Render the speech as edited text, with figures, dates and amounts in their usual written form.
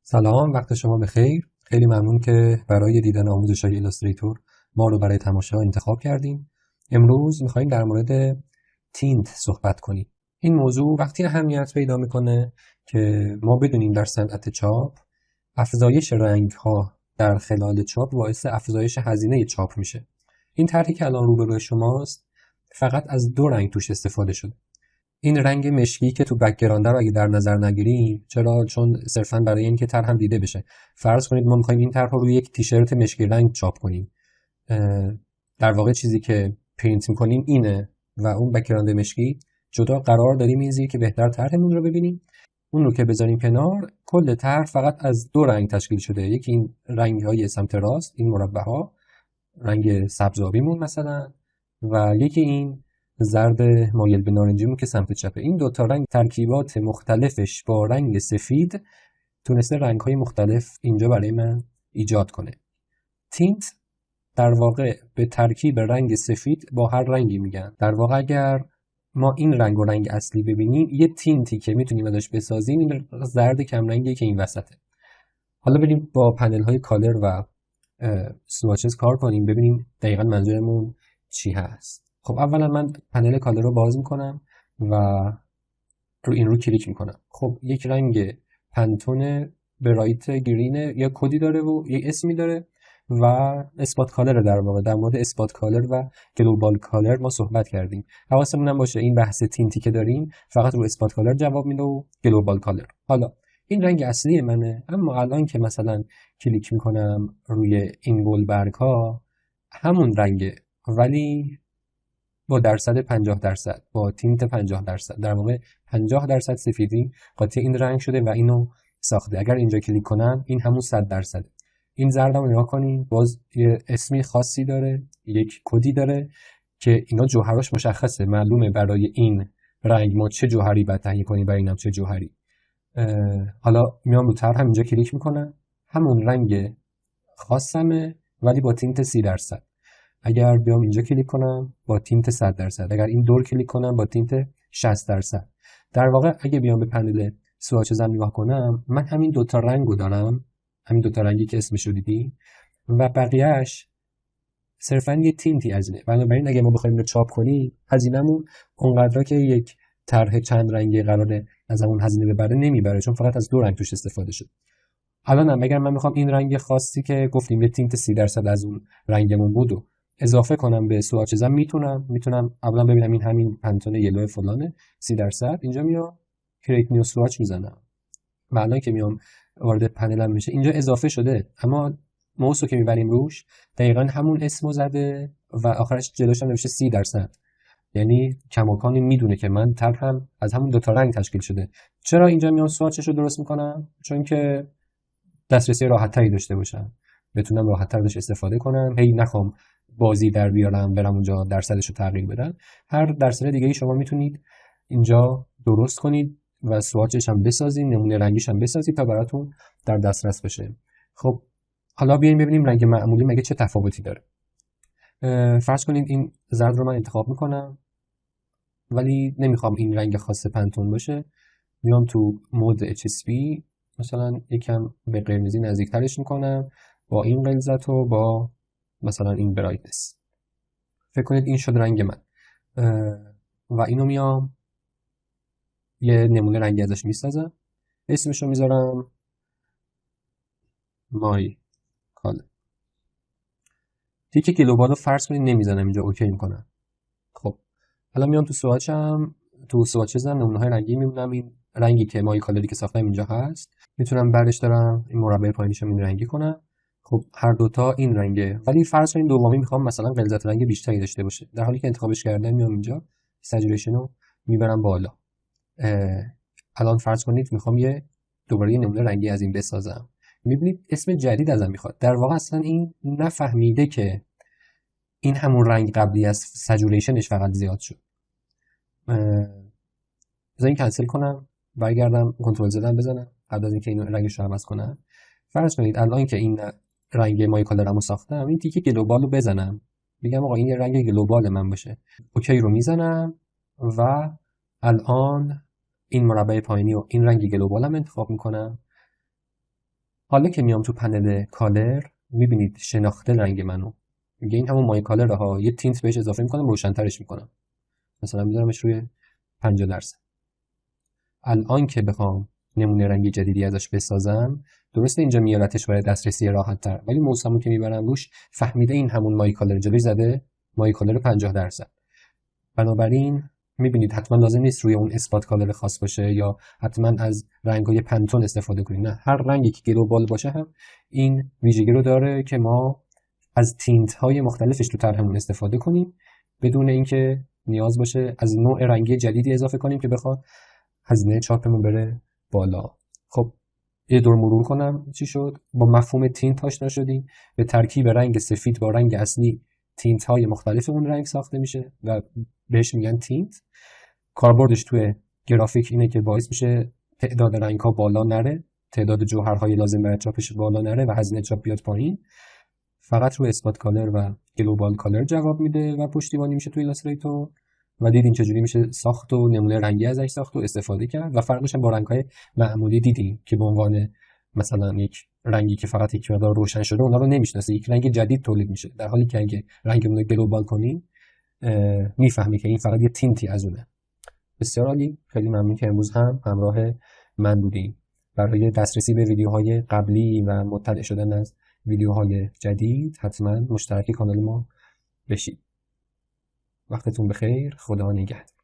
سلام، وقت شما بخیر. خیلی ممنون که برای دیدن آموزش‌های ایلاستریتور ما رو برای تماشا انتخاب کردیم. امروز می‌خوایم در مورد تینت صحبت کنیم. این موضوع وقتی اهمیت پیدا می‌کنه که ما بدونیم در صنعت چاپ افزایش رنگ‌ها در خلال چاپ باعث افزایش هزینه چاپ میشه. این طرحی که الان روبروی شماست فقط از دو رنگ توش استفاده شده. این رنگ مشکی که تو بک‌گراند رو اگه در نظر نگیریم، چرا؟ چون صرفا برای اینکه طرح هم دیده بشه. فرض کنید ما می‌خوایم این طرح رو روی یک تیشرت مشکی رنگ چاپ کنیم. در واقع چیزی که پرینت می‌کنیم اینه و اون بک‌گراند مشکی جدا قرار داریم این زیر که بهتر طرحمون رو ببینیم. اون رو که بذاریم کنار، کل طرح فقط از دو رنگ تشکیل شده. یکی این رنگ‌های سمت راست، این مربع‌ها، رنگ سبز آبیمون مثلا، و یکی این زرد مایل به نارنجیمون که سمت چپه. این دوتا رنگ ترکیبات مختلفش با رنگ سفید تونسته رنگ‌های مختلف اینجا برای من ایجاد کنه. تینت در واقع به ترکیب رنگ سفید با هر رنگی میگن. در واقع اگر ما این رنگ و رنگ اصلی ببینیم، یه تینتی که میتونیم ازش بسازیم این زرد کم رنگی که این وسطه. حالا بریم با پنل های کالر و سواتچز کار کنیم ببینیم دقیقا منظورمون چی هست. خب اولا من پنل کالر رو باز میکنم و رو این رو کلیک میکنم. خب یک رنگ پنتون برایت گرینه، یا کدی داره و یه اسمی داره و اسپات کالر. در واقع در مورد اسپات کالر و گلوبال کالر ما صحبت کردیم. حواسمون هم باشه این بحث تینتی که داریم فقط رو اسپات کالر جواب میده و گلوبال کالر. حالا این رنگ اصلی منه، اما الان که مثلا کلیک میکنم روی این گلبرگ ها همون رنگه ولی با درصد 50%، با تینت 50%. در واقع 50% سفیدی قاطی این رنگ شده و اینو ساخته. اگر اینجا کلیک کنم این همون 100%. این زردم نگاه کنین، باز یه اسمی خاصی داره، یک کدی داره که اینا جوهراش مشخصه، معلومه برای این رنگ ما چه جوهری باید تهیه کنیم، برای اینم چه جوهری. حالا میام رو طرح هم اینجا کلیک میکنم، همون رنگ خاصمه ولی با تینت 30%. اگر بیام اینجا کلیک کنم با تینت 100%. اگر این دور کلیک کنم با تینت 60%. در واقع اگه بیام به پنل سواتچزم نگاه کنم، من همین دوتا رنگو دارم، همین دوتا رنگی که اسمش رو دیدی، و بقیهش صرفا یه تینتی هزینه. بنابراین اگه ما بخوایم رو چاپ کنیم هزینه‌مون اونقدر که یک طرح چند رنگی قراره از همون هزینه ببره نمیبره، چون فقط از دو رنگ توش استفاده شد. الان اگر من میخوام این رنگ خاصی که گفتیم یه تینت 30% از اون رنگمون بود و اضافه کنم به سواتچزم، میتونم اولا ببینم این همین پنتون یلو فلانه 30%. اینجا میام کریت نیو سواتچ میزنم. الان که میام وارد پنلم میشه اینجا اضافه شده، اما ماوس رو که میبریم روش دقیقا همون اسمو زده و آخرش جلوش هم نوشته 30%. یعنی کماکانی میدونه که من طرحم از همون دوتا رنگ تشکیل شده. چرا اینجا میام سواتچش رو درست میکنم؟ چون که دسترسی راحت‌تری داشته باشم، بتونم راحت‌تر ازش استفاده کنم، هی نخوام بازی در بیارم برم اونجا درصدش رو تغییر بدم. هر درصد دیگه ای شما میتونید اینجا درست کنید و سواتچش هم بسازید، نمونه رنگیش هم بسازید تا براتون در دسترس بشه. خب حالا بیایم ببینیم رنگ معمولی مگه چه تفاوتی داره. فرض کنید این زرد رو من انتخاب میکنم ولی نمیخوام این رنگ خاص پنتون باشه. میام تو مود HSP مثلا یکم به قرمزی نزدیکترش میکنم با این غلظت و با مثلا این برایتنس. فکر کنید این شد رنگ من و اینو میام یه نمونه رنگی ازش میسازم، اسمشو میذارم مای کالر. تیک گلوبال رو فرض کنید نمیزنم اینجا، اوکی میکنم. خب حالا میام تو سواتچزم نمونه های رنگی میمونم. این رنگی که مای کالری که ساختم اینجا هست، میتونم بعدش دارم این مربع پایینیشم این رنگی کنم. خب هر دوتا این رنگه، ولی فرض کنید دومی میخوام مثلا غلظت رنگ بیشتری داشته باشه. در حالی که انتخابش کردم میام اینجا سچوریشن رو میبرم بالا. الان فرض کنید میخوام دوباره یه نمونه رنگی از این بسازم. میبینید اسم جدید ازم میخواد. در واقع اصلا این نفهمیده که این همون رنگ قبلی از سچوریشنش فقط زیاد شد. بذارین کنسل کنم، برگردم کنترل زدن بزنم قبل از اینکه این رنگش رو عوض کنم. فرض کنید الان که این رنگ مای کالرمو ساختم، این تیکه گلوبال رو بزنم، بگم آقا این یه رنگ گلوبال من باشه، اوکی رو میزنم و الان این مربع پایینی و این رنگ گلوبالم انتخاب میکنم حالا که میام تو پنل کالر میبینید شناخته رنگ منو میگه این همون مای کالر ها، یه تینت بهش اضافه میکنم روشن‌ترش میکنم، مثلا میذارمش روی 50%. الان که بخوام نمونه رنگی جدیدی ازش بسازم، درسته اینجا میارتش برای دسترسی راحت تر، ولی موسمو که میبرم روش فهمیده این همون مای کالر جلوی زده مای کالر 50%. بنابراین میبینید حتما لازم نیست روی اون اثبات کالر خاص باشه یا حتما از رنگ‌های پنتون استفاده کنید. نه، هر رنگی که گلوبال باشه هم این ویژگی رو داره که ما از تینت های مختلفش تو طرحمون استفاده کنیم بدون اینکه نیاز باشه از نوع رنگی جدیدی اضافه کنیم که بخواد هزینه چاپمون بره بالا. خب یه دور مرور کنم چی شد. با مفهوم تینت آشنا شدیم. به ترکیب رنگ سفید با رنگ اصلی تینت های مختلف اون رنگ ساخته میشه و بهش میگن تینت. کاربردش توی گرافیک اینه که باعث میشه تعداد رنگ ها بالا نره، تعداد جوهرهای لازم برای چاپش بالا نره و هزینه چاپ بیاد پایین. فقط روی اثبات کالر و گلوبال کالر جواب میده و پشتیبانی میشه توی ایلاستریتور و دیدین چجوری میشه ساخت و نمونه رنگی ازش ساخت و استفاده کرد و فرقش هم با رنگ‌های معمولی دیدیم که به عنوان مثلا یک رنگی که فقط یک مقدار روشن شده اونا رو نمیشناسه، یک رنگ جدید تولید میشه، در حالی که اگه رنگمون رو گلوبال کنیم میفهمی که این فقط یه تینتی از اونه. بسیار عالی، خیلی ممنون که امروز هم همراه من بودین. برای دسترسی به ویدیوهای قبلی و مطلع شدن از ویدیوهای جدید حتما مشترک کانال ما بشید. وقتتون بخیر، خدا نگهدار.